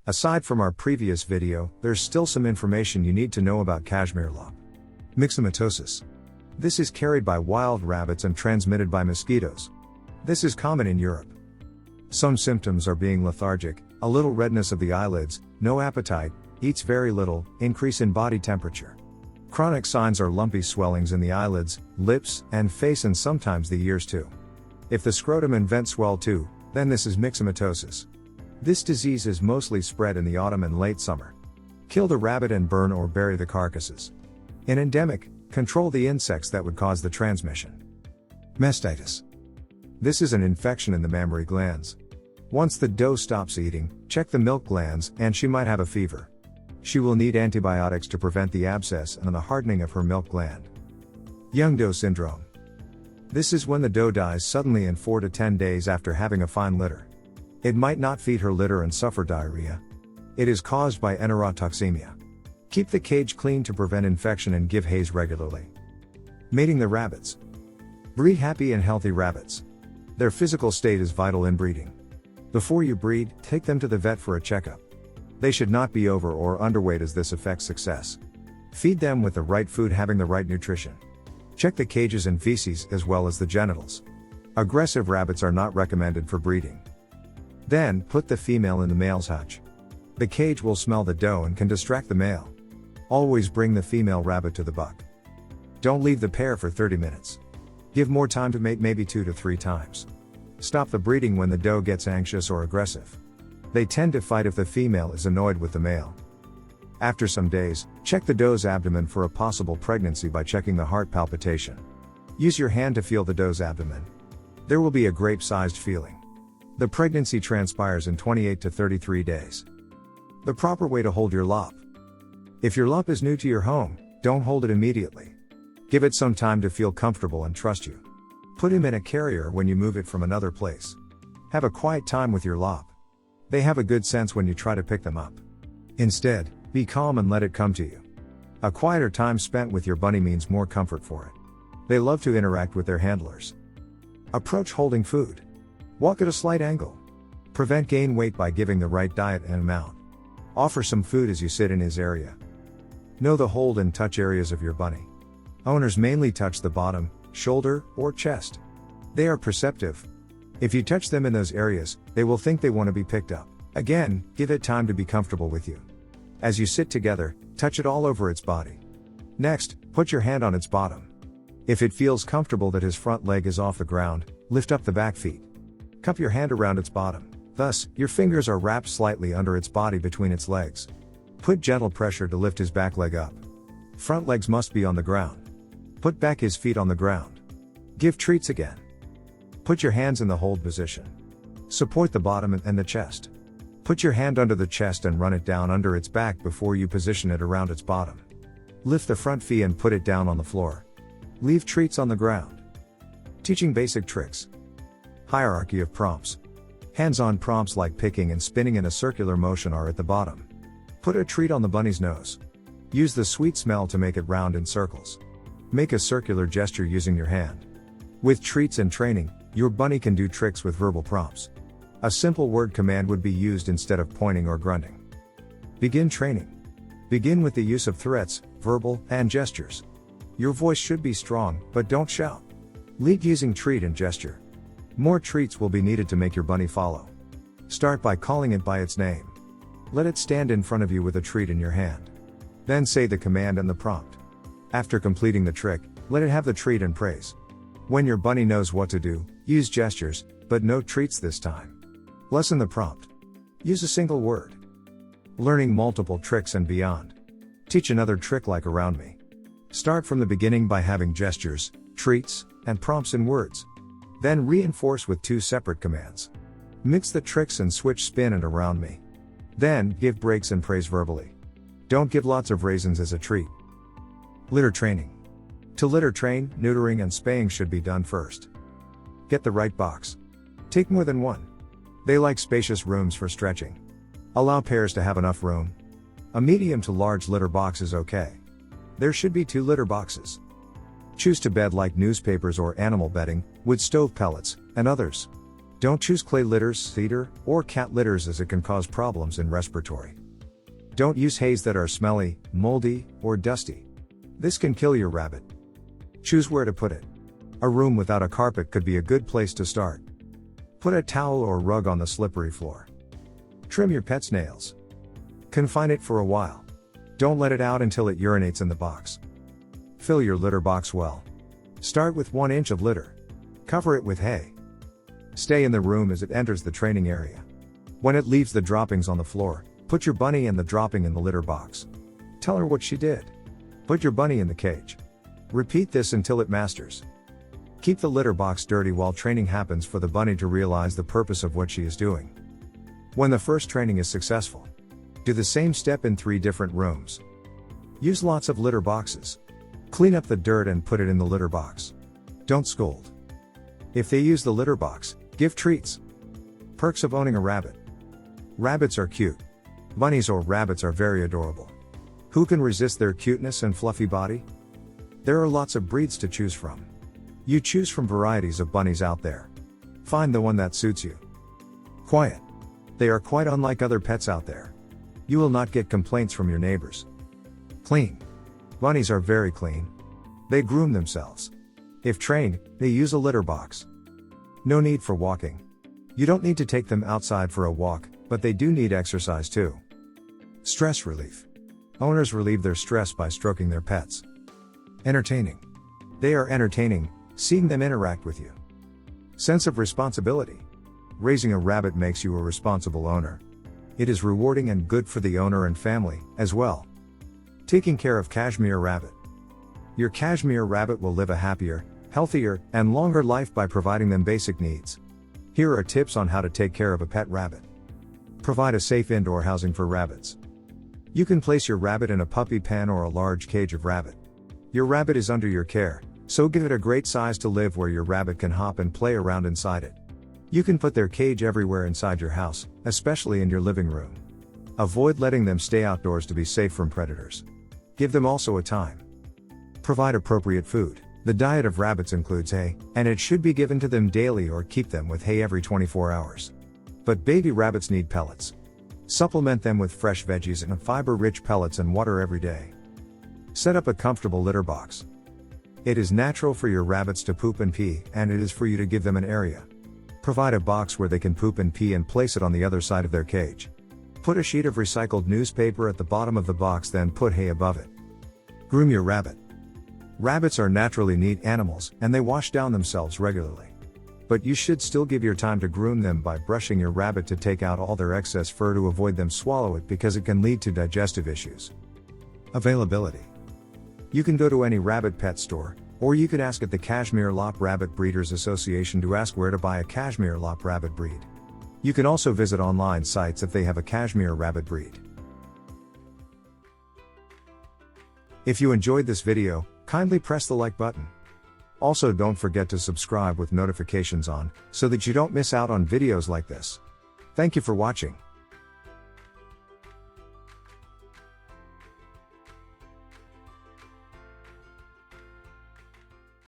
Aside from our previous video, there's still some information you need to know about Cashmere Lop. MYXOMATOSIS. This is carried by wild rabbits and transmitted by mosquitoes. This is common in Europe. Some symptoms are being lethargic, a little redness of the eyelids, no appetite, eats very little, increase in body temperature. Chronic signs are lumpy swellings in the eyelids, lips, and face, and sometimes the ears too. If the scrotum and vent swell too, then this is myxomatosis. This disease is mostly spread in the autumn and late summer. Kill the rabbit and burn or bury the carcasses. In endemic, control the insects that would cause the transmission. Mastitis. This is an infection in the mammary glands. Once the doe stops eating, check the milk glands, and she might have a fever. She will need antibiotics to prevent the abscess and the hardening of her milk gland. Young Doe Syndrome. This is when the doe dies suddenly in 4 to 10 days after having a fine litter. It might not feed her litter and suffer diarrhea. It is caused by enterotoxemia. Keep the cage clean to prevent infection and give haze regularly. Mating the rabbits. Breed happy and healthy rabbits. Their physical state is vital in breeding. Before you breed, take them to the vet for a checkup. They should not be over or underweight, as this affects success. Feed them with the right food having the right nutrition. Check the cages and feces as well as the genitals. Aggressive rabbits are not recommended for breeding. Then, put the female in the male's hutch. The cage will smell the doe and can distract the male. Always bring the female rabbit to the buck. Don't leave the pair for 30 minutes. Give more time to mate, maybe 2 to 3 times. Stop the breeding when the doe gets anxious or aggressive. They tend to fight if the female is annoyed with the male. After some days, check the doe's abdomen for a possible pregnancy by checking the heart palpitation. Use your hand to feel the doe's abdomen. There will be a grape-sized feeling. The pregnancy transpires in 28 to 33 days. The proper way to hold your lop. If your lop is new to your home, don't hold it immediately. Give it some time to feel comfortable and trust you. Put him in a carrier when you move it from another place. Have a quiet time with your lop. They have a good sense when you try to pick them up. Instead, be calm and let it come to you. A quieter time spent with your bunny means more comfort for it. They love to interact with their handlers. Approach holding food. Walk at a slight angle. Prevent gain weight by giving the right diet and amount. Offer some food as you sit in his area. Know the hold and touch areas of your bunny. Owners mainly touch the bottom, shoulder, or chest. They are perceptive. If you touch them in those areas, they will think they want to be picked up. Again, give it time to be comfortable with you. As you sit together, touch it all over its body. Next, put your hand on its bottom. If it feels comfortable that his front leg is off the ground, lift up the back feet. Cup your hand around its bottom. Thus, your fingers are wrapped slightly under its body between its legs. Put gentle pressure to lift his back leg up. Front legs must be on the ground. Put back his feet on the ground. Give treats again. Put your hands in the hold position. Support the bottom and the chest. Put your hand under the chest and run it down under its back before you position it around its bottom. Lift the front feet and put it down on the floor. Leave treats on the ground. Teaching basic tricks. Hierarchy of prompts. Hands-on prompts like picking and spinning in a circular motion are at the bottom. Put a treat on the bunny's nose. Use the sweet smell to make it round in circles. Make a circular gesture using your hand. With treats and training, your bunny can do tricks with verbal prompts. A simple word command would be used instead of pointing or grunting. Begin training. Begin with the use of threats, verbal, and gestures. Your voice should be strong, but don't shout. Lead using treat and gesture. More treats will be needed to make your bunny follow. Start by calling it by its name. Let it stand in front of you with a treat in your hand. Then say the command and the prompt. After completing the trick, let it have the treat and praise. When your bunny knows what to do, use gestures, but no treats this time. Lessen the prompt. Use a single word. Learning multiple tricks and beyond. Teach another trick like around me. Start from the beginning by having gestures, treats, and prompts in words. Then reinforce with 2 separate commands. Mix the tricks and switch spin and around me. Then, give breaks and praise verbally. Don't give lots of raisins as a treat. Litter training. To litter train, neutering and spaying should be done first. Get the right box. Take more than one. They like spacious rooms for stretching. Allow pairs to have enough room. A medium to large litter box is okay. There should be 2 litter boxes. Choose to bed like newspapers or animal bedding, wood stove pellets, and others. Don't choose clay litters, cedar, or cat litters as it can cause problems in respiratory. Don't use hays that are smelly, moldy, or dusty. This can kill your rabbit. Choose where to put it. A room without a carpet could be a good place to start. Put a towel or rug on the slippery floor. Trim your pet's nails. Confine it for a while. Don't let it out until it urinates in the box. Fill your litter box well. Start with 1 inch of litter. Cover it with hay. Stay in the room as it enters the training area. When it leaves the droppings on the floor, put your bunny and the dropping in the litter box. Tell her what she did. Put your bunny in the cage. Repeat this until it masters. Keep the litter box dirty while training happens for the bunny to realize the purpose of what she is doing. When the first training is successful, do the same step in 3 different rooms. Use lots of litter boxes. Clean up the dirt and put it in the litter box. Don't scold. If they use the litter box, give treats. Perks of owning a rabbit. Rabbits are cute. Bunnies or rabbits are very adorable. Who can resist their cuteness and fluffy body? There are lots of breeds to choose from. You choose from varieties of bunnies out there. Find the one that suits you. Quiet. They are quite unlike other pets out there. You will not get complaints from your neighbors. Clean. Bunnies are very clean. They groom themselves. If trained, they use a litter box. No need for walking. You don't need to take them outside for a walk, but they do need exercise too. Stress relief. Owners relieve their stress by stroking their pets. Entertaining. They are entertaining, seeing them interact with you. Sense of responsibility. Raising a rabbit makes you a responsible owner. It is rewarding and good for the owner and family, as well. Taking care of Cashmere rabbit. Your Cashmere rabbit will live a happier, healthier, and longer life by providing them basic needs. Here are tips on how to take care of a pet rabbit. Provide a safe indoor housing for rabbits. You can place your rabbit in a puppy pen or a large cage of rabbit. Your rabbit is under your care, so give it a great size to live where your rabbit can hop and play around inside it. You can put their cage everywhere inside your house, especially in your living room. Avoid letting them stay outdoors to be safe from predators. Give them also a time. Provide appropriate food. The diet of rabbits includes hay, and it should be given to them daily or keep them with hay every 24 hours. But baby rabbits need pellets. Supplement them with fresh veggies and fiber-rich pellets and water every day. Set up a comfortable litter box. It is natural for your rabbits to poop and pee, and it is for you to give them an area. Provide a box where they can poop and pee and place it on the other side of their cage. Put a sheet of recycled newspaper at the bottom of the box, then put hay above it. Groom your rabbit. Rabbits are naturally neat animals, and they wash down themselves regularly. But you should still give your time to groom them by brushing your rabbit to take out all their excess fur to avoid them swallow it, because it can lead to digestive issues. Availability. You can go to any rabbit pet store, or you can ask at the Cashmere Lop Rabbit Breeders Association to ask where to buy a Cashmere Lop rabbit breed. You can also visit online sites if they have a Cashmere rabbit breed. If you enjoyed this video, kindly press the like button. Also, don't forget to subscribe with notifications on, so that you don't miss out on videos like this. Thank you for watching.